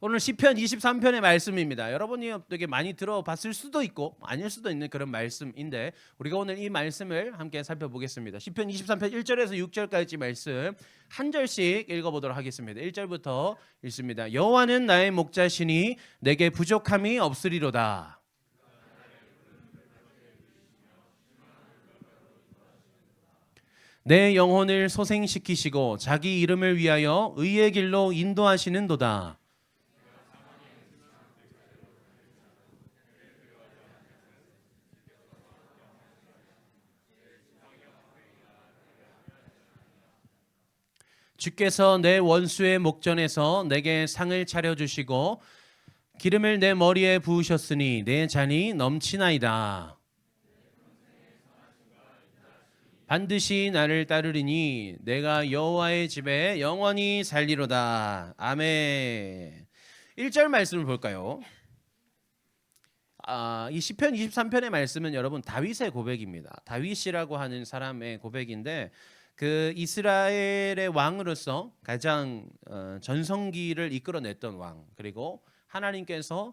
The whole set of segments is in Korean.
오늘 시편 23편의 말씀입니다. 여러분이 되게 많이 들어봤을 수도 있고 아닐 수도 있는 그런 말씀인데 우리가 오늘 이 말씀을 함께 살펴보겠습니다. 시편 23편 1절에서 6절까지 말씀 한 절씩 읽어보도록 하겠습니다. 1절부터 읽습니다. 여호와는 나의 목자시니 내게 부족함이 없으리로다. 내 영혼을 소생시키시고 자기 이름을 위하여 의의 길로 인도하시는도다. 주께서 내 원수의 목전에서 내게 상을 차려주시고 기름을 내 머리에 부으셨으니 내 잔이 넘치나이다. 반드시 나를 따르리니 내가 여호와의 집에 영원히 살리로다. 아멘. 1절 말씀을 볼까요? 이 시편 23편의 말씀은 여러분 다윗의 고백입니다. 다윗이라고 하는 사람의 고백인데 그 이스라엘의 왕으로서 가장 전성기를 이끌어냈던 왕, 그리고 하나님께서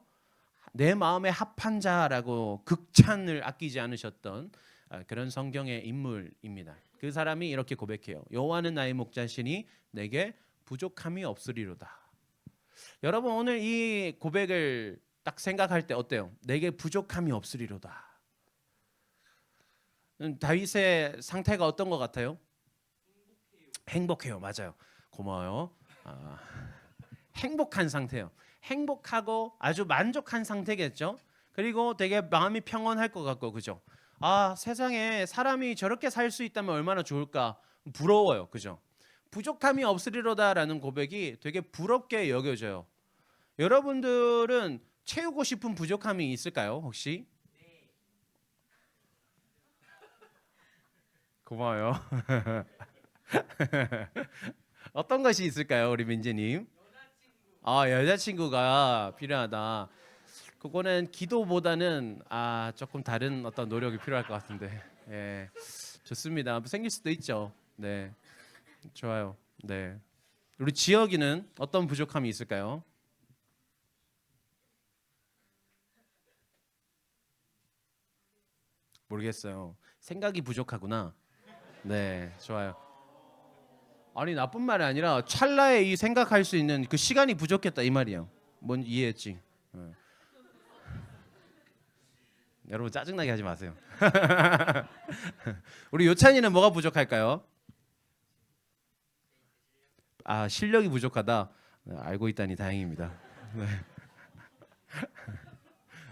내 마음에 합한 자라고 극찬을 아끼지 않으셨던 그런 성경의 인물입니다. 그 사람이 이렇게 고백해요. 여호와는 나의 목자시니 내게 부족함이 없으리로다. 여러분 오늘 이 고백을 딱 생각할 때 어때요? 내게 부족함이 없으리로다. 다윗의 상태가 어떤 것 같아요? 행복해요. 맞아요. 고마워요. 행복한 상태요. 행복하고 아주 만족한 상태겠죠. 그리고 되게 마음이 평온할 것 같고, 그죠? 세상에 사람이 저렇게 살 수 있다면 얼마나 좋을까? 부러워요. 그죠? 부족함이 없으리로다라는 고백이 되게 부럽게 여겨져요. 여러분들은 채우고 싶은 부족함이 있을까요? 혹시? 고마워요. 어떤 것이 있을까요, 우리 민재님? 여자친구가 필요하다. 그거는 기도보다는 조금 다른 어떤 노력이 필요할 것 같은데. 예, 좋습니다. 생길 수도 있죠. 네, 좋아요. 네, 우리 지혁이는 어떤 부족함이 있을까요? 모르겠어요. 생각이 부족하구나. 네, 좋아요. 아니 나쁜 말이 아니라 찰나에 이 생각할 수 있는 그 시간이 부족했다 이 말이에요. 뭔 이해했지? 여러분 짜증나게 하지 마세요. 우리 요찬이는 뭐가 부족할까요? 실력이 부족하다. 알고 있다니 다행입니다. 네.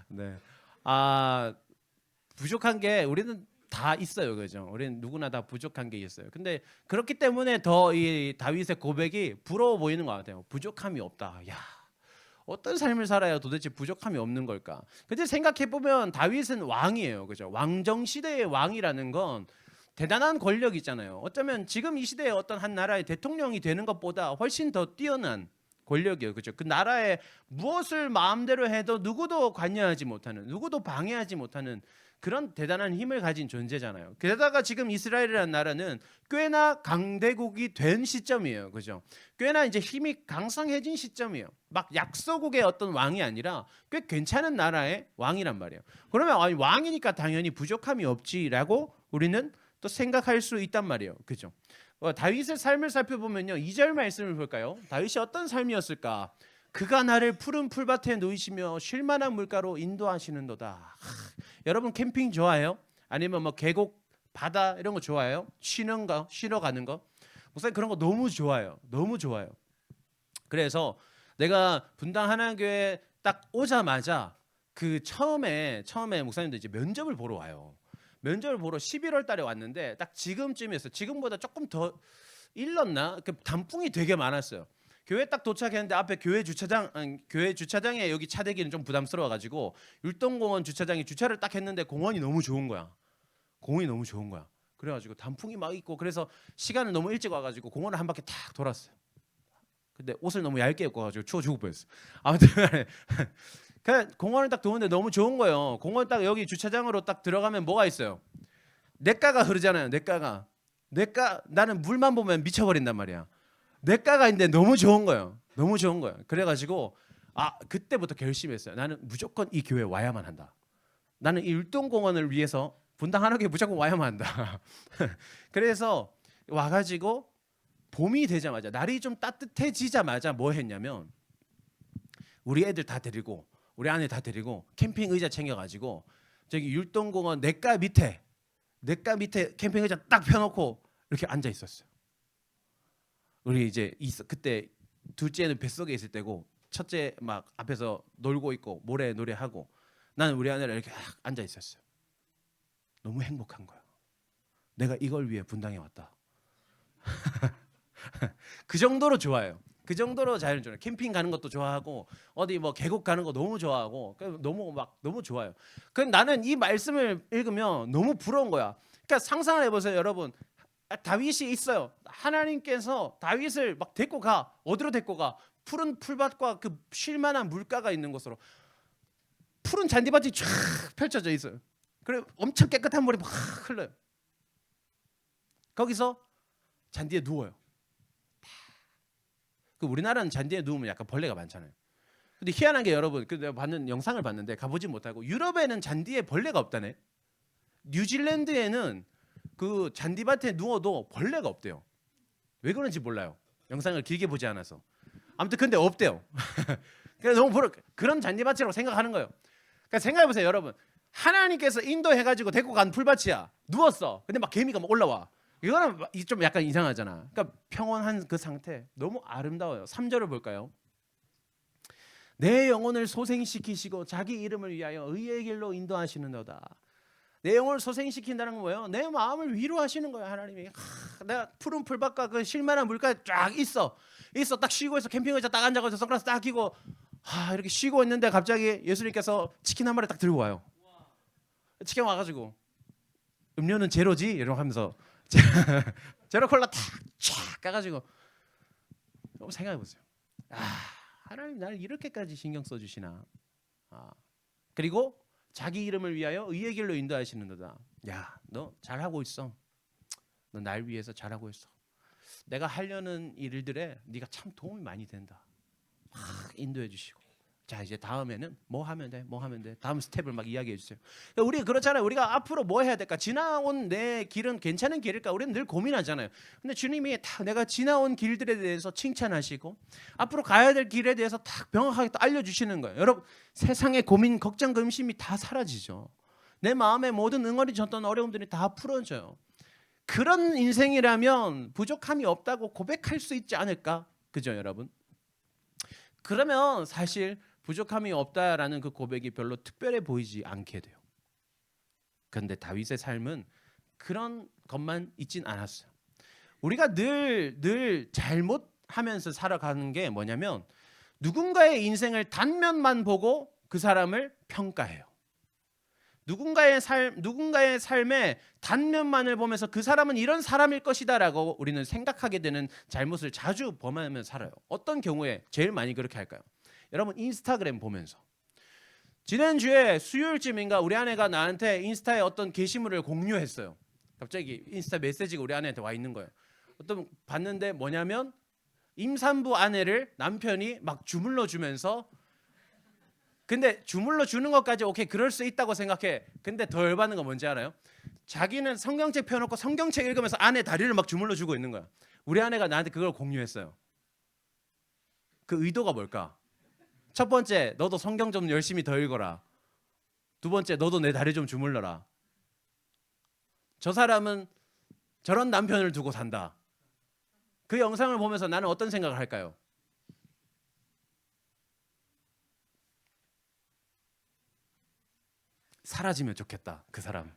네. 부족한 게 우리는 다 있어요, 그죠? 우리는 누구나 다 부족한 게 있어요. 근데 그렇기 때문에 더 이 다윗의 고백이 부러워 보이는 것 같아요. 부족함이 없다. 야, 어떤 삶을 살아야 도대체 부족함이 없는 걸까? 근데 생각해 보면 다윗은 왕이에요, 그죠? 왕정 시대의 왕이라는 건 대단한 권력이 있잖아요. 어쩌면 지금 이 시대에 어떤 한 나라의 대통령이 되는 것보다 훨씬 더 뛰어난 권력이에요, 그죠? 그 나라에 무엇을 마음대로 해도 누구도 관여하지 못하는, 누구도 방해하지 못하는 그런 대단한 힘을 가진 존재잖아요. 게다가 지금 이스라엘이라는 나라는 꽤나 강대국이 된 시점이에요, 그죠? 꽤나 이제 힘이 강성해진 시점이에요. 막 약소국의 어떤 왕이 아니라 꽤 괜찮은 나라의 왕이란 말이에요. 그러면 왕이니까 당연히 부족함이 없지라고 우리는 또 생각할 수 있단 말이에요, 그죠? 다윗의 삶을 살펴보면요, 2절 말씀을 볼까요? 다윗이 어떤 삶이었을까? 그가 나를 푸른 풀밭에 누이시며 쉴만한 물가로 인도하시는도다. 여러분 캠핑 좋아해요? 아니면 뭐 계곡, 바다 이런 거 좋아해요? 쉬러 가는 거? 목사님 그런 거 너무 좋아요. 너무 좋아요. 그래서 내가 분당 하나교회 딱 오자마자 그 처음에 목사님도 이제 면접을 보러 와요. 면접을 보러 11월 달에 왔는데 딱 지금쯤이었어요. 지금보다 조금 더 일렀나? 그 단풍이 되게 많았어요. 교회 딱 도착했는데 앞에 교회 주차장에 여기 차 대기는 좀 부담스러워가지고 율동공원 주차장에 주차를 딱 했는데 공원이 너무 좋은 거야. 공원이 너무 좋은 거야. 그래가지고 단풍이 막 있고 그래서 시간을 너무 일찍 와가지고 공원을 한 바퀴 탁 돌았어요. 근데 옷을 너무 얇게 입고 가지고 추워 죽을 뻔했어. 아무튼 그냥 공원을 딱 도는데 너무 좋은 거예요. 공원 딱 여기 주차장으로 딱 들어가면 뭐가 있어요? 냇가가 흐르잖아요. 냇가 나는 물만 보면 미쳐버린단 말이야. 냇가가 있는데 너무 좋은 거예요. 너무 좋은 거예요. 그래가지고 그때부터 결심했어요. 나는 무조건 이 교회 와야만 한다. 나는 이 율동공원을 위해서 분당 한옥에 무조건 와야만 한다. 그래서 와가지고 봄이 되자마자, 날이 좀 따뜻해지자마자 뭐 했냐면, 우리 애들 다 데리고, 우리 아내 다 데리고 캠핑 의자 챙겨가지고 저기 율동공원 냇가 밑에 캠핑 의자 딱 펴놓고 이렇게 앉아 있었어요. 우리 이제 그때 둘째는 뱃속에 있을 때고, 첫째 막 앞에서 놀고 있고 모래 노래하고, 나는 우리 아내랑 이렇게 앉아 있었어요. 너무 행복한 거야. 내가 이걸 위해 분당에 왔다. 그 정도로 좋아요. 그 정도로 자연을 좋아해요. 캠핑 가는 것도 좋아하고, 어디 뭐 계곡 가는 거 너무 좋아하고, 너무 좋아요. 그럼 나는 이 말씀을 읽으면 너무 부러운 거야. 그러니까 상상을 해보세요, 여러분. 다윗이 있어요. 하나님께서 다윗을 막 데리고 가. 어디로 데리고 가? 푸른 풀밭과 그 쉴만한 물가가 있는 곳으로. 푸른 잔디밭이 쫙 펼쳐져 있어요. 그래 엄청 깨끗한 물이 막 흘러요. 거기서 잔디에 누워요. 그 우리나라는 잔디에 누우면 약간 벌레가 많잖아요. 근데 희한한 게, 여러분, 내가 봤는 영상을 봤는데 가보지 못하고, 유럽에는 잔디에 벌레가 없다네. 뉴질랜드에는 그 잔디밭에 누워도 벌레가 없대요. 왜 그런지 몰라요. 영상을 길게 보지 않아서. 아무튼 근데 없대요. 그래서 너무 그런 잔디밭이라고 생각하는 거예요. 그러니까 생각해 보세요, 여러분. 하나님께서 인도해가지고 데리고 간 풀밭이야. 누웠어. 근데 막 개미가 막 올라와. 이거는 좀 약간 이상하잖아. 그러니까 평온한 그 상태 너무 아름다워요. 3절을 볼까요? 내 영혼을 소생시키시고 자기 이름을 위하여 의의 길로 인도하시는도다. 내 영혼을 소생시킨다는 건 뭐예요? 내 마음을 위로하시는 거예요, 하나님이. 내가 푸른 풀밭과 그 쉴만한 물가에 쫙 있어 딱 쉬고 있어. 캠핑 의자 딱 앉아가지고 선글라스 딱 끼고 이렇게 쉬고 있는데 갑자기 예수님께서 치킨 한 마리 딱 들고 와요. 치킨 와가지고 음료는 제로지? 이러고 하면서 제로 콜라 탁 까가지고, 생각해 보세요. 하나님 나를 이렇게까지 신경 써주시나. 그리고 자기 이름을 위하여 의의 길로 인도하시는도다. 야, 너 잘하고 있어. 너 날 위해서 잘하고 있어. 내가 하려는 일들에 네가 참 도움이 많이 된다. 막 인도해 주시고. 자, 이제 다음에는 뭐 하면 돼? 다음 스텝을 막 이야기해 주세요. 우리 그렇잖아요. 우리가 앞으로 뭐 해야 될까? 지나온 내 길은 괜찮은 길일까? 우리는 늘 고민하잖아요. 근데 주님이 다 내가 지나온 길들에 대해서 칭찬하시고, 앞으로 가야 될 길에 대해서 딱 명확하게 또 알려주시는 거예요. 여러분, 세상의 고민, 걱정, 근심이 다 사라지죠. 내 마음의 모든 응어리 졌던 어려움들이 다 풀어져요. 그런 인생이라면 부족함이 없다고 고백할 수 있지 않을까? 그죠, 여러분? 그러면 사실 부족함이 없다라는 그 고백이 별로 특별해 보이지 않게 돼요. 그런데 다윗의 삶은 그런 것만 있진 않았어요. 우리가 늘 잘못하면서 살아가는 게 뭐냐면, 누군가의 인생을 단면만 보고 그 사람을 평가해요. 누군가의 삶의 단면만을 보면서 그 사람은 이런 사람일 것이다라고 우리는 생각하게 되는 잘못을 자주 범하며 살아요. 어떤 경우에 제일 많이 그렇게 할까요? 여러분, 인스타그램 보면서. 지난주에 수요일쯤인가 우리 아내가 나한테 인스타에 어떤 게시물을 공유했어요. 갑자기 인스타 메시지가 우리 아내한테 와 있는 거예요. 어떤 봤는데 뭐냐면, 임산부 아내를 남편이 막 주물러 주면서, 근데 주물러 주는 것까지 오케이, 그럴 수 있다고 생각해. 근데 더 열받는 건 뭔지 알아요? 자기는 성경책 펴놓고 성경책 읽으면서 아내 다리를 막 주물러 주고 있는 거야. 우리 아내가 나한테 그걸 공유했어요. 그 의도가 뭘까? 첫 번째, 너도 성경 좀 열심히 더 읽어라. 두 번째, 너도 내 다리 좀 주물러라. 저 사람은 저런 남편을 두고 산다. 그 영상을 보면서 나는 어떤 생각을 할까요? 사라지면 좋겠다, 그 사람.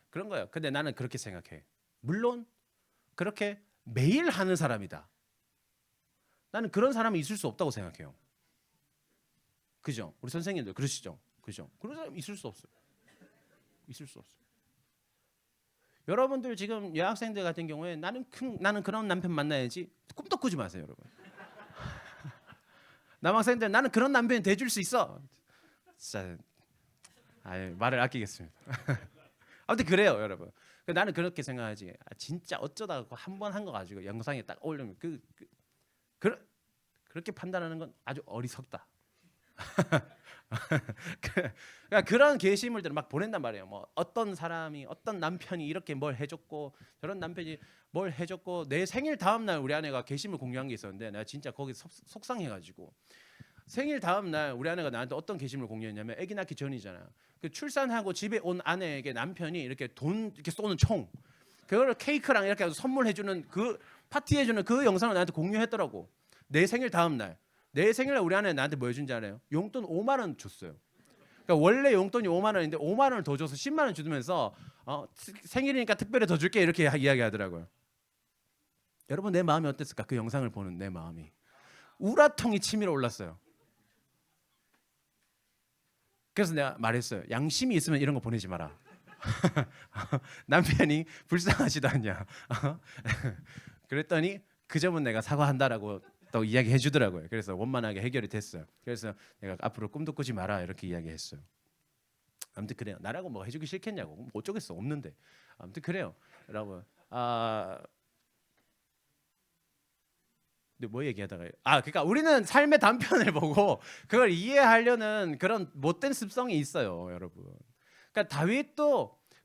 그런 거예요. 근데 나는 그렇게 생각해. 물론 그렇게 매일 하는 사람이다. 나는 그런 사람이 있을 수 없다고 생각해요. 그죠? 우리 선생님들 그러시죠? 그죠? 그런 사람 있을 수 없어요. 있을 수 없어요. 여러분들 지금 여학생들 같은 경우에 나는 그런 남편 만나야지 꿈도 꾸지 마세요, 여러분. 남학생들 나는 그런 남편이 돼줄 수 있어. 진짜 말을 아끼겠습니다. 아무튼 그래요, 여러분. 나는 그렇게 생각하지. 진짜 어쩌다가 한 번 한 거 가지고 영상에 딱 올리면 그 그렇게 판단하는 건 아주 어리석다. 그러니까 그런 게시물들을 막 보낸단 말이에요. 뭐 어떤 사람이 어떤 남편이 이렇게 뭘 해줬고 저런 남편이 뭘 해줬고 내 생일 다음 날 우리 아내가 게시물 공유한 게 있었는데 내가 진짜 거기 속상해가지고 생일 다음 날 우리 아내가 나한테 어떤 게시물 공유했냐면 아기 낳기 전이잖아요. 그 출산하고 집에 온 아내에게 남편이 이렇게 돈 이렇게 쏘는 총 그거를 케이크랑 이렇게 해서 선물해주는 그 파티해주는 그 영상을 나한테 공유했더라고. 내 생일 다음 날. 내 생일날 우리 아내 나한테 뭐 해준지 알아요? 용돈 5만 원 줬어요. 그러니까 원래 용돈이 5만 원인데 5만 원을 더 줘서 10만 원 주면서 생일이니까 특별히 더 줄게 이렇게 이야기하더라고요. 여러분 내 마음이 어땠을까? 그 영상을 보는 내 마음이 우라통이 치밀어 올랐어요. 그래서 내가 말했어요. 양심이 있으면 이런 거 보내지 마라. 남편이 불쌍하지도 않냐. 그랬더니 그 점은 내가 사과한다라고 또 이야기해 주더라고요. 그래서 원만하게 해결이 됐어요. 그래서 내가 앞으로 꿈도 꾸지 마라 이렇게 이야기했어요. 아무튼 그래요. 나라고 뭐 해주기 싫겠냐고. 뭐 어쩌겠어 없는데. 아무튼 그래요. 여러분. 근데 뭐 얘기하다가 그러니까 우리는 삶의 단편을 보고 그걸 이해하려는 그런 못된 습성이 있어요, 여러분. 그러니까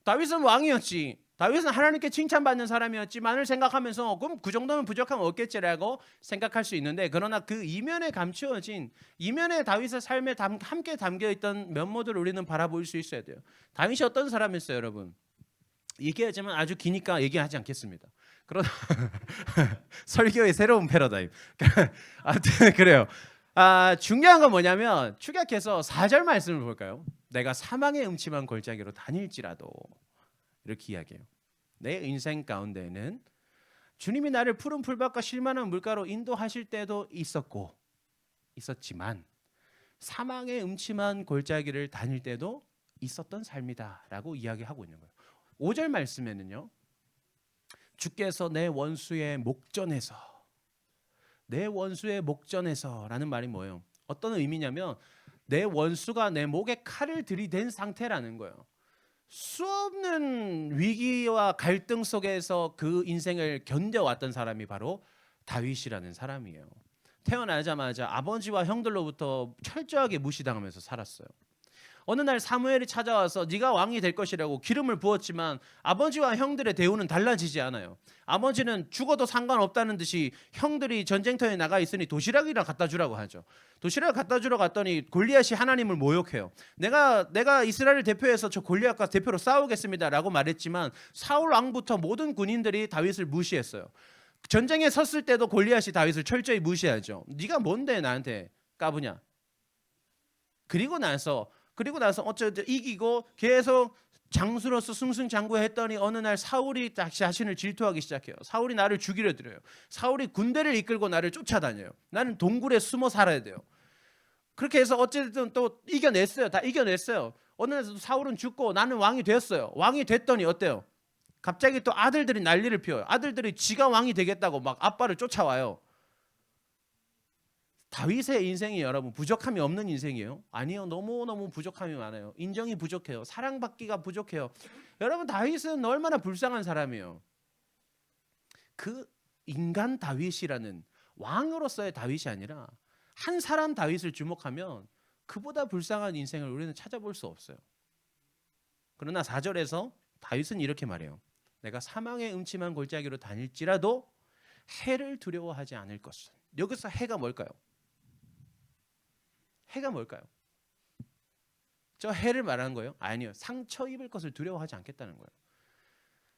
다윗은 왕이었지. 다윗은 하나님께 칭찬받는 사람이었지만을 생각하면서 그럼 그 정도면 부족함 없겠지라고 생각할 수 있는데 그러나 그 이면에 감추어진 이면에 다윗의 삶에 함께 담겨있던 면모들을 우리는 바라볼 수 있어야 돼요. 다윗이 어떤 사람이었어요, 여러분? 얘기하자면 아주 기니까 얘기하지 않겠습니다. 그러나 설교의 새로운 패러다임. 아무튼 그래요. 중요한 건 뭐냐면 축약해서 4절 말씀을 볼까요? 내가 사망의 음침한 골짜기로 다닐지라도 이렇게 이야기해요. 내 인생 가운데는 주님이 나를 푸른 풀밭과 실만한 물가로 인도하실 때도 있었지만 사망의 음침한 골짜기를 다닐 때도 있었던 삶이다라고 이야기하고 있는 거예요. 5절 말씀에는요. 주께서 내 원수의 목전에서라는 말이 뭐예요? 어떤 의미냐면 내 원수가 내 목에 칼을 들이댄 상태라는 거예요. 수없는 위기와 갈등 속에서 그 인생을 견뎌왔던 사람이 바로 다윗이라는 사람이에요. 태어나자마자 아버지와 형들로부터 철저하게 무시당하면서 살았어요. 어느 날 사무엘이 찾아와서 네가 왕이 될 것이라고 기름을 부었지만 아버지와 형들의 대우는 달라지지 않아요. 아버지는 죽어도 상관없다는 듯이 형들이 전쟁터에 나가 있으니 도시락이나 갖다 주라고 하죠. 도시락을 갖다 주러 갔더니 골리앗이 하나님을 모욕해요. 내가 이스라엘을 대표해서 저 골리앗과 대표로 싸우겠습니다라고 말했지만 사울 왕부터 모든 군인들이 다윗을 무시했어요. 전쟁에 섰을 때도 골리앗이 다윗을 철저히 무시하죠. 네가 뭔데 나한테 까부냐. 그리고 나서 어쨌든 이기고 계속 장수로서 승승장구했더니 어느 날 사울이 자신을 질투하기 시작해요. 사울이 나를 죽이려 들어요. 사울이 군대를 이끌고 나를 쫓아다녀요. 나는 동굴에 숨어 살아야 돼요. 그렇게 해서 어쨌든 또 이겨냈어요. 다 이겨냈어요. 어느 날 사울은 죽고 나는 왕이 됐어요. 왕이 됐더니 어때요? 갑자기 또 아들들이 난리를 피워요. 아들들이 지가 왕이 되겠다고 막 아빠를 쫓아와요. 다윗의 인생이 여러분 부족함이 없는 인생이에요? 아니요. 너무너무 부족함이 많아요. 인정이 부족해요. 사랑받기가 부족해요. 여러분 다윗은 얼마나 불쌍한 사람이에요. 그 인간 다윗이라는 왕으로서의 다윗이 아니라 한 사람 다윗을 주목하면 그보다 불쌍한 인생을 우리는 찾아볼 수 없어요. 그러나 4절에서 다윗은 이렇게 말해요. 내가 사망의 음침한 골짜기로 다닐지라도 해를 두려워하지 않을 것은. 여기서 해가 뭘까요? 해가 뭘까요? 저 해를 말하는 거예요? 아니요. 상처 입을 것을 두려워하지 않겠다는 거예요.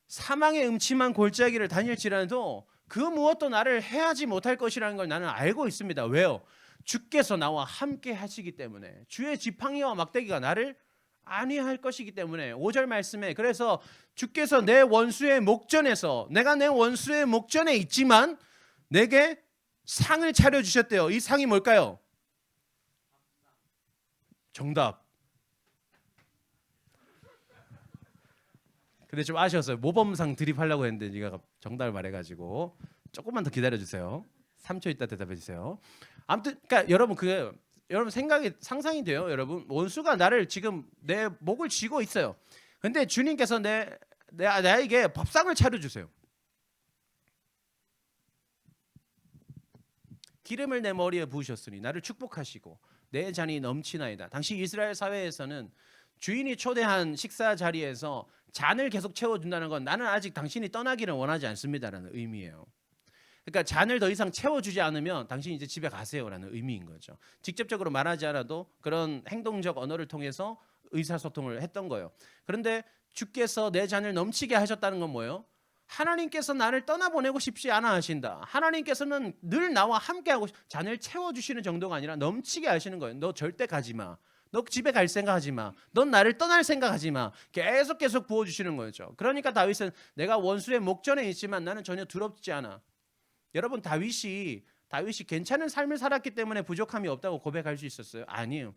사망의 음침한 골짜기를 다닐지라도 그 무엇도 나를 해하지 못할 것이라는 걸 나는 알고 있습니다. 왜요? 주께서 나와 함께 하시기 때문에 주의 지팡이와 막대기가 나를 안위할 것이기 때문에 5절 말씀에 그래서 주께서 내 원수의 목전에서 내가 내 원수의 목전에 있지만 내게 상을 차려주셨대요. 이 상이 뭘까요? 정답. 근데 좀 아쉬웠어요. 모범상 드립하려고 했는데 네가 정답을 말해가지고 조금만 더 기다려주세요. 3초 있다 대답해주세요. 아무튼 그러니까 여러분 상상이 돼요. 여러분 원수가 나를 지금 내 목을 쥐고 있어요. 근데 주님께서 나에게 밥상을 차려주세요. 기름을 내 머리에 부으셨으니 나를 축복하시고 내 잔이 넘치나이다. 당시 이스라엘 사회에서는 주인이 초대한 식사 자리에서 잔을 계속 채워준다는 건 나는 아직 당신이 떠나기를 원하지 않습니다라는 의미예요. 그러니까 잔을 더 이상 채워주지 않으면 당신이 이제 집에 가세요라는 의미인 거죠. 직접적으로 말하지 않아도 그런 행동적 언어를 통해서 의사소통을 했던 거예요. 그런데 주께서 내 잔을 넘치게 하셨다는 건 뭐예요? 하나님께서 나를 떠나보내고 싶지 않아 하신다. 하나님께서는 늘 나와 함께하고 잔을 채워주시는 정도가 아니라 넘치게 하시는 거예요. 너 절대 가지 마. 너 집에 갈 생각하지 마. 넌 나를 떠날 생각하지 마. 계속 부어주시는 거죠. 그러니까 다윗은 내가 원수의 목전에 있지만 나는 전혀 두렵지 않아. 여러분 다윗이 괜찮은 삶을 살았기 때문에 부족함이 없다고 고백할 수 있었어요? 아니에요.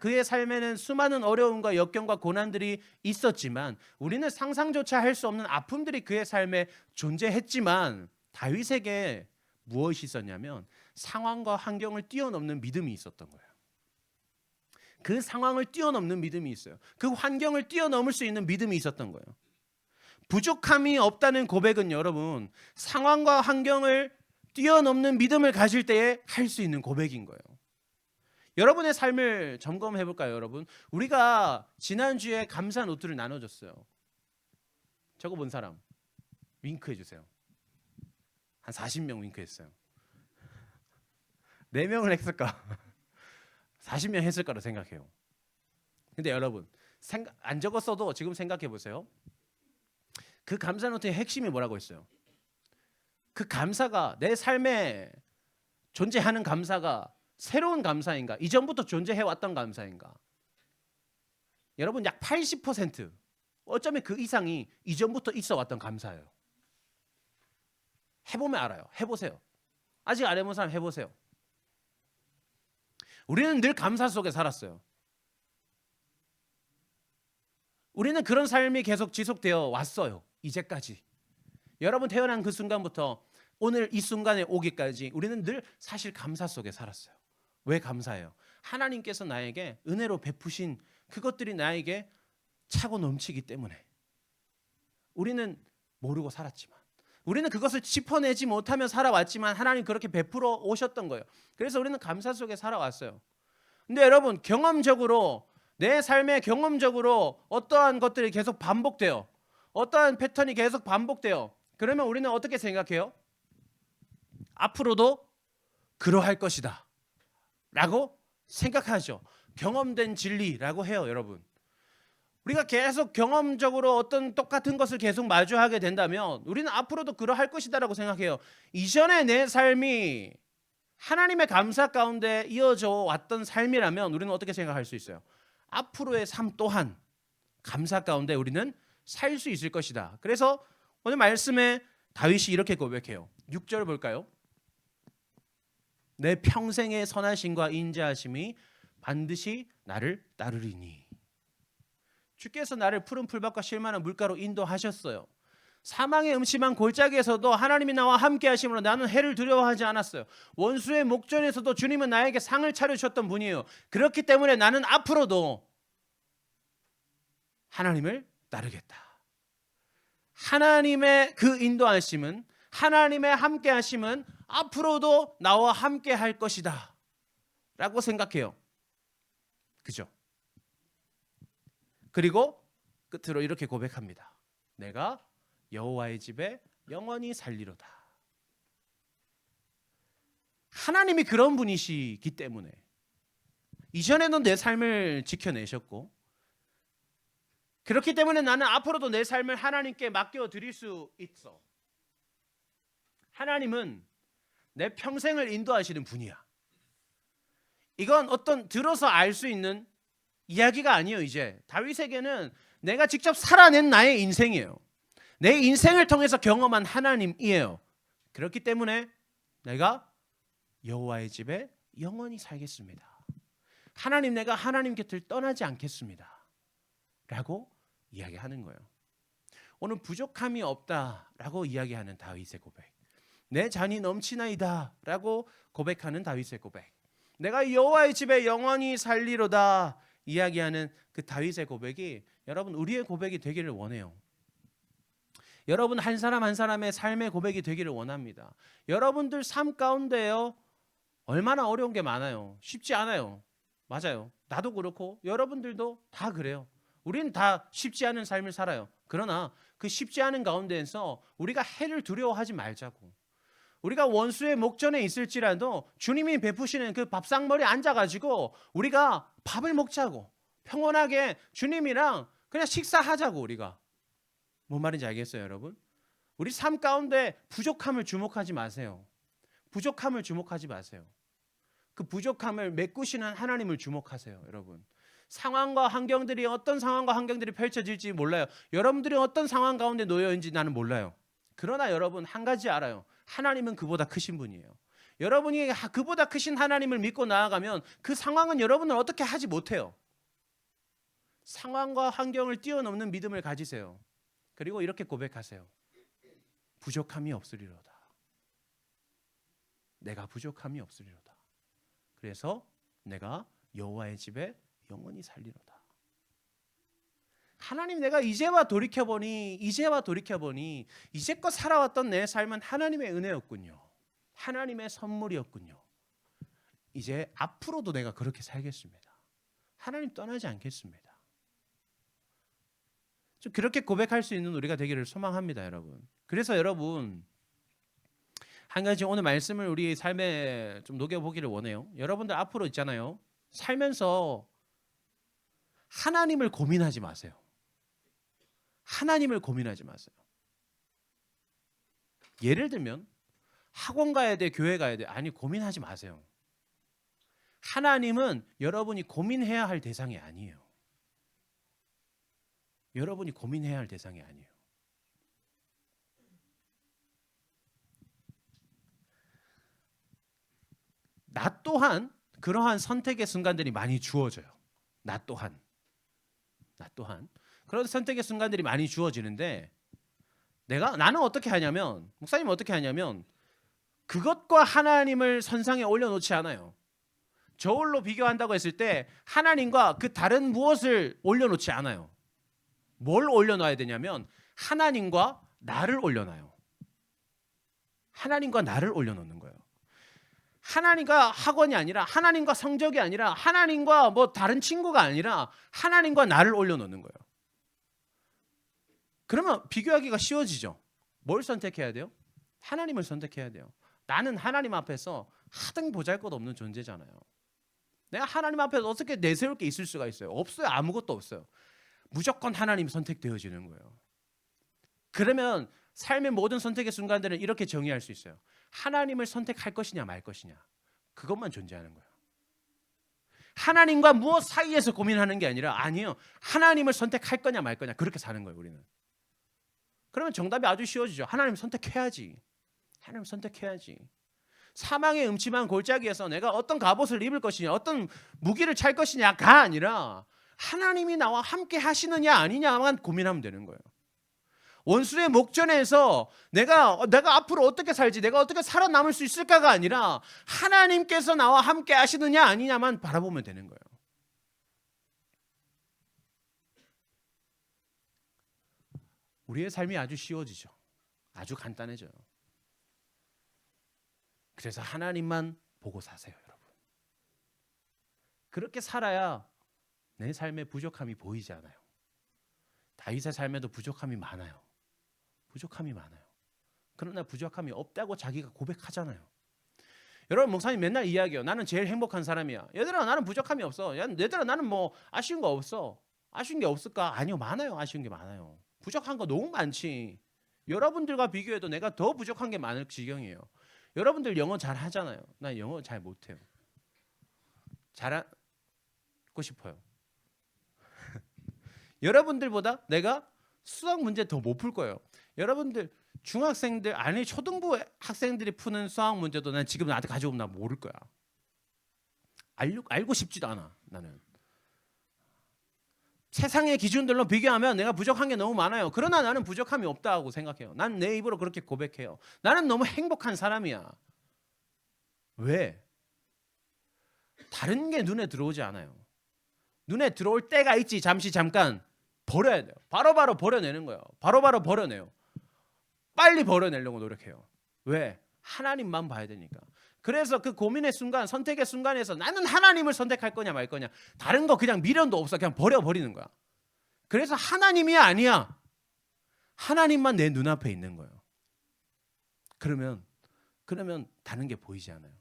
그의 삶에는 수많은 어려움과 역경과 고난들이 있었지만 우리는 상상조차 할 수 없는 아픔들이 그의 삶에 존재했지만 다윗에게 무엇이 있었냐면 상황과 환경을 뛰어넘는 믿음이 있었던 거예요. 그 상황을 뛰어넘는 믿음이 있어요. 그 환경을 뛰어넘을 수 있는 믿음이 있었던 거예요. 부족함이 없다는 고백은 여러분 상황과 환경을 뛰어넘는 믿음을 가질 때에 할 수 있는 고백인 거예요. 여러분의 삶을 점검해 볼까요, 여러분? 우리가 지난주에 감사 노트를 나눠줬어요. 저거 본 사람 윙크해 주세요. 한 40명 윙크했어요. 4명을 했을까? 40명 했을 거라 생각해요. 근데 여러분 안 적었어도 지금 생각해 보세요. 그 감사 노트의 핵심이 뭐라고 했어요? 그 감사가 내 삶에 존재하는 감사가 새로운 감사인가? 이전부터 존재해왔던 감사인가? 여러분 약 80% 어쩌면 그 이상이 이전부터 있어왔던 감사예요. 해보면 알아요. 해보세요. 아직 안 해본 사람 해보세요. 우리는 늘 감사 속에 살았어요. 우리는 그런 삶이 계속 지속되어 왔어요. 이제까지. 여러분 태어난 그 순간부터 오늘 이 순간에 오기까지 우리는 늘 사실 감사 속에 살았어요. 왜 감사해요? 하나님께서 나에게 은혜로 베푸신 그것들이 나에게 차고 넘치기 때문에 우리는 모르고 살았지만 우리는 그것을 짚어내지 못하며 살아왔지만 하나님 그렇게 베풀어 오셨던 거예요. 그래서 우리는 감사 속에 살아왔어요. 근데 여러분 경험적으로 내 삶에 경험적으로 어떠한 것들이 계속 반복돼요. 어떠한 패턴이 계속 반복돼요. 그러면 우리는 어떻게 생각해요? 앞으로도 그러할 것이다 라고 생각하죠. 경험된 진리라고 해요. 여러분 우리가 계속 경험적으로 어떤 똑같은 것을 계속 마주하게 된다면 우리는 앞으로도 그러할 것이다 라고 생각해요. 이전에 내 삶이 하나님의 감사 가운데 이어져 왔던 삶이라면 우리는 어떻게 생각할 수 있어요? 앞으로의 삶 또한 감사 가운데 우리는 살 수 있을 것이다. 그래서 오늘 말씀에 다윗이 이렇게 고백해요. 6절 볼까요? 내 평생의 선하심과 인자하심이 반드시 나를 따르리니. 주께서 나를 푸른 풀밭과 쉴만한 물가로 인도하셨어요. 사망의 음침한 골짜기에서도 하나님이 나와 함께 하심으로 나는 해를 두려워하지 않았어요. 원수의 목전에서도 주님은 나에게 상을 차려주셨던 분이에요. 그렇기 때문에 나는 앞으로도 하나님을 따르겠다. 하나님의 그 인도하심은 하나님의 함께 하심은 앞으로도 나와 함께 할 것이다 라고 생각해요. 그죠? 그리고 끝으로 이렇게 고백합니다. 내가 여호와의 집에 영원히 살리로다. 하나님이 그런 분이시기 때문에 이전에는 내 삶을 지켜내셨고 그렇기 때문에 나는 앞으로도 내 삶을 하나님께 맡겨드릴 수 있어. 하나님은 내 평생을 인도하시는 분이야. 이건 어떤 들어서 알 수 있는 이야기가 아니에요. 이제 다윗에게는 내가 직접 살아낸 나의 인생이에요. 내 인생을 통해서 경험한 하나님이에요. 그렇기 때문에 내가 여호와의 집에 영원히 살겠습니다. 하나님 내가 하나님 곁을 떠나지 않겠습니다 라고 이야기하는 거예요. 오늘 부족함이 없다라고 이야기하는 다윗의 고백, 내 잔이 넘치나이다 라고 고백하는 다윗의 고백, 내가 여호와의 집에 영원히 살리로다 이야기하는 그 다윗의 고백이 여러분 우리의 고백이 되기를 원해요. 여러분 한 사람 한 사람의 삶의 고백이 되기를 원합니다. 여러분들 삶 가운데요 얼마나 어려운 게 많아요. 쉽지 않아요. 맞아요. 나도 그렇고 여러분들도 다 그래요. 우리는 다 쉽지 않은 삶을 살아요. 그러나 그 쉽지 않은 가운데에서 우리가 해를 두려워하지 말자고. 우리가 원수의 목전에 있을지라도 주님이 베푸시는 그 밥상머리에 앉아가지고 우리가 밥을 먹자고. 평온하게 주님이랑 그냥 식사하자고. 우리가 뭔 말인지 알겠어요, 여러분? 우리 삶 가운데 부족함을 주목하지 마세요. 부족함을 주목하지 마세요. 그 부족함을 메꾸시는 하나님을 주목하세요, 여러분. 상황과 환경들이 어떤 상황과 환경들이 펼쳐질지 몰라요. 여러분들이 어떤 상황 가운데 놓여 있는지 나는 몰라요. 그러나 여러분 한 가지 알아요. 하나님은 그보다 크신 분이에요. 여러분이 그보다 크신 하나님을 믿고 나아가면 그 상황은 여러분을 어떻게 하지 못해요. 상황과 환경을 뛰어넘는 믿음을 가지세요. 그리고 이렇게 고백하세요. 부족함이 없으리로다. 내가 부족함이 없으리로다. 그래서 내가 여호와의 집에 영원히 살리로다. 하나님, 내가 이제와 돌이켜보니 이제껏 살아왔던 내 삶은 하나님의 은혜였군요. 하나님의 선물이었군요. 이제 앞으로도 내가 그렇게 살겠습니다. 하나님 떠나지 않겠습니다. 좀 그렇게 고백할 수 있는 우리가 되기를 소망합니다, 여러분. 그래서 여러분, 한 가지 오늘 말씀을 우리 삶에 좀 녹여보기를 원해요. 여러분들 앞으로 있잖아요. 살면서 하나님을 고민하지 마세요. 하나님을 고민하지 마세요. 예를 들면 학원 가야 돼, 교회 가야 돼. 아니, 고민하지 마세요. 하나님은 여러분이 고민해야 할 대상이 아니에요. 여러분이 고민해야 할 대상이 아니에요. 나 또한 그러한 선택의 순간들이 많이 주어져요. 나 또한 그런 선택의 순간들이 많이 주어지는데 나는 어떻게 하냐면, 목사님은 어떻게 하냐면 그것과 하나님을 선상에 올려놓지 않아요. 저울로 비교한다고 했을 때 하나님과 그 다른 무엇을 올려놓지 않아요. 뭘 올려놔야 되냐면 하나님과 나를 올려놔요. 하나님과 나를 올려놓는 거예요. 하나님과 학원이 아니라, 하나님과 성적이 아니라, 하나님과 뭐 다른 친구가 아니라 하나님과 나를 올려놓는 거예요. 그러면 비교하기가 쉬워지죠. 뭘 선택해야 돼요? 하나님을 선택해야 돼요. 나는 하나님 앞에서 하등 보잘것없는 존재잖아요. 내가 하나님 앞에서 어떻게 내세울 게 있을 수가 있어요? 없어요. 아무것도 없어요. 무조건 하나님이 선택되어지는 거예요. 그러면 삶의 모든 선택의 순간들은 이렇게 정의할 수 있어요. 하나님을 선택할 것이냐 말 것이냐, 그것만 존재하는 거예요. 하나님과 무엇 사이에서 고민하는 게 아니라, 아니에요, 하나님을 선택할 거냐 말 거냐, 그렇게 사는 거예요, 우리는. 그러면 정답이 아주 쉬워지죠. 하나님을 선택해야지. 하나님을 선택해야지. 사망의 음침한 골짜기에서 내가 어떤 갑옷을 입을 것이냐, 어떤 무기를 찰 것이냐가 아니라 하나님이 나와 함께 하시느냐 아니냐만 고민하면 되는 거예요. 원수의 목전에서 내가 앞으로 어떻게 살지, 내가 어떻게 살아남을 수 있을까가 아니라 하나님께서 나와 함께 하시느냐 아니냐만 바라보면 되는 거예요. 우리의 삶이 아주 쉬워지죠. 아주 간단해져요. 그래서 하나님만 보고 사세요, 여러분. 그렇게 살아야 내 삶에 부족함이 보이지 않아요. 다윗의 삶에도 부족함이 많아요. 부족함이 많아요. 그러나 부족함이 없다고 자기가 고백하잖아요. 여러분, 목사님 맨날 이야기해요. 나는 제일 행복한 사람이야. 얘들아, 나는 부족함이 없어. 얘들아, 나는 뭐 아쉬운 거 없어. 아쉬운 게 없을까? 아니요, 많아요. 아쉬운 게 많아요. 부족한 거 너무 많지. 여러분들과 비교해도 내가 더 부족한 게 많을 지경이에요. 여러분들 영어 잘 하잖아요. 나 영어 잘 못해요. 잘하고 싶어요. 여러분들보다 내가 수학 문제 더 못 풀 거예요. 여러분들 중학생들, 아니 초등부 학생들이 푸는 수학 문제도 난 지금 나한테 가지고 오면 나 모를 거야. 알고 싶지도 않아. 나는 세상의 기준들로 비교하면 내가 부족한 게 너무 많아요. 그러나 나는 부족함이 없다고 생각해요. 난 내 입으로 그렇게 고백해요. 나는 너무 행복한 사람이야. 왜? 다른 게 눈에 들어오지 않아요. 눈에 들어올 때가 있지. 잠깐 버려야 돼요. 바로바로 버려내는 거예요. 바로바로 버려내요. 빨리 버려내려고 노력해요. 왜? 하나님만 봐야 되니까. 그래서 그 고민의 순간, 선택의 순간에서 나는 하나님을 선택할 거냐 말 거냐, 다른 거 그냥 미련도 없어, 그냥 버려버리는 거야. 그래서 하나님이 아니야, 하나님만 내 눈앞에 있는 거예요. 그러면 다른 게 보이지 않아요.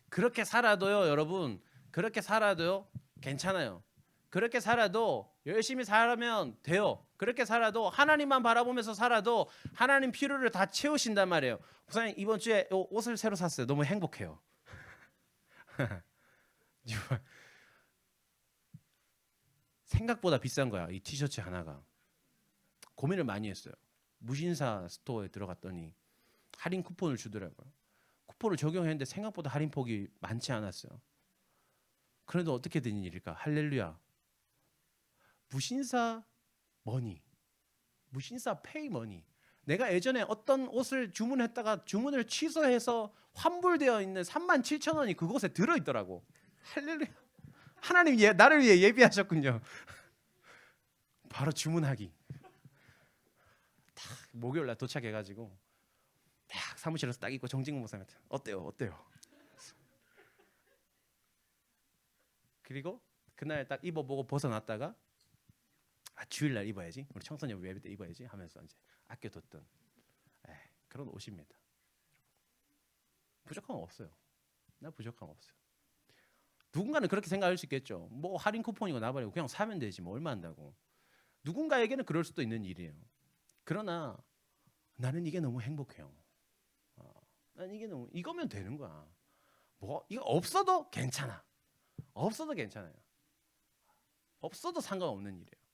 그렇게 살아도요, 여러분, 그렇게 살아도요 괜찮아요. 그렇게 살아도 열심히 살면 돼요. 그렇게 살아도 하나님만 바라보면서 살아도 하나님 필요를 다 채우신단 말이에요. 목사님, 이번 주에 옷을 새로 샀어요. 너무 행복해요. 생각보다 비싼 거야, 이 티셔츠 하나가. 고민을 많이 했어요. 무신사 스토어에 들어갔더니 할인 쿠폰을 주더라고요. 쿠폰을 적용했는데 생각보다 할인폭이 많지 않았어요. 그래도 어떻게 된 일일까? 할렐루야. 무신사 머니, 무신사 페이 머니. 내가 예전에 어떤 옷을 주문했다가 주문을 취소해서 환불되어 있는 37,000원이 그곳에 들어있더라고. 할렐루야. 하나님 나를 위해 예비하셨군요. 바로 주문하기. 딱 목요일 날 도착해가지고 딱 사무실에서 딱 입고 정직무 목사님한테 어때요? 그리고 그날 딱 입어보고 벗어났다가 주일날 입어야지, 우리 청소년 예배 때 입어야지 하면서 이제 아껴뒀던 그런 옷입니다. 부족함 없어요. 나 부족함 없어요. 누군가는 그렇게 생각할 수 있겠죠. 뭐 할인 쿠폰이고 나발이고 그냥 사면 되지, 뭐 얼마 한다고. 누군가에게는 그럴 수도 있는 일이에요. 그러나 나는 이게 너무 행복해요. 난 이게 너무, 이거면 되는 거야. 뭐 이거 없어도 괜찮아. 없어도 괜찮아요. 없어도 상관없는 일이에요.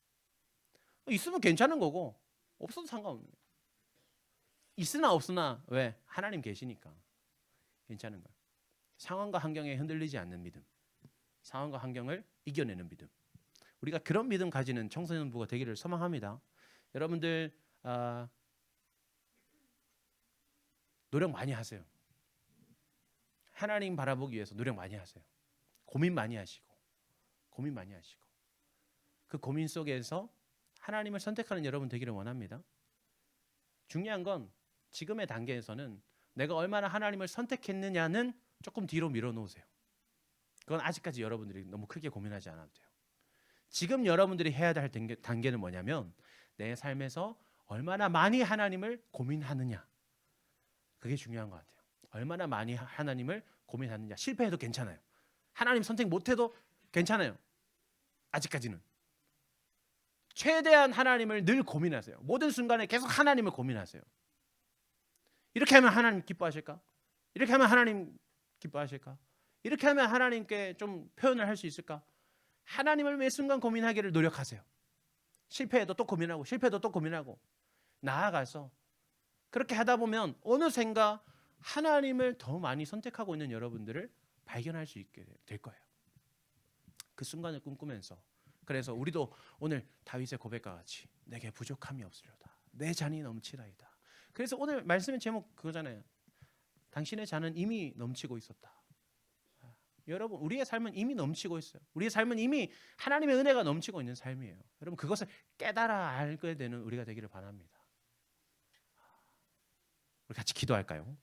있으면 괜찮은 거고 없어도 상관없는 거예요. 있으나 없으나 왜? 하나님 계시니까 괜찮은 거예요. 상황과 환경에 흔들리지 않는 믿음, 상황과 환경을 이겨내는 믿음. 우리가 그런 믿음 가지는 청소년부가 되기를 소망합니다. 여러분들 노력 많이 하세요. 하나님 바라보기 위해서 노력 많이 하세요. 고민 많이 하시고 그 고민 속에서 하나님을 선택하는 여러분 되기를 원합니다. 중요한 건 지금의 단계에서는 내가 얼마나 하나님을 선택했느냐는 조금 뒤로 밀어놓으세요. 그건 아직까지 여러분들이 너무 크게 고민하지 않아도 돼요. 지금 여러분들이 해야 할 단계는 뭐냐면 내 삶에서 얼마나 많이 하나님을 고민하느냐. 그게 중요한 것 같아요. 얼마나 많이 하나님을 고민하느냐. 실패해도 괜찮아요. 하나님 선택 못해도 괜찮아요. 아직까지는. 최대한 하나님을 늘 고민하세요. 모든 순간에 계속 하나님을 고민하세요. 이렇게 하면 하나님 기뻐하실까? 이렇게 하면 하나님 기뻐하실까? 이렇게 하면 하나님께 좀 표현을 할 수 있을까? 하나님을 매 순간 고민하기를 노력하세요. 실패해도 또 고민하고 실패해도 또 고민하고 나아가서 그렇게 하다 보면 어느샌가 하나님을 더 많이 선택하고 있는 여러분들을 발견할 수 있게 될 거예요. 그 순간을 꿈꾸면서, 그래서 우리도 오늘 다윗의 고백과 같이 내게 부족함이 없으려다 내 잔이 넘치나이다. 그래서 오늘 말씀의 제목 그거잖아요. 당신의 잔은 이미 넘치고 있었다. 여러분, 우리의 삶은 이미 넘치고 있어요. 우리의 삶은 이미 하나님의 은혜가 넘치고 있는 삶이에요. 여러분, 그것을 깨달아 알게 되는 우리가 되기를 바랍니다. 우리 같이 기도할까요?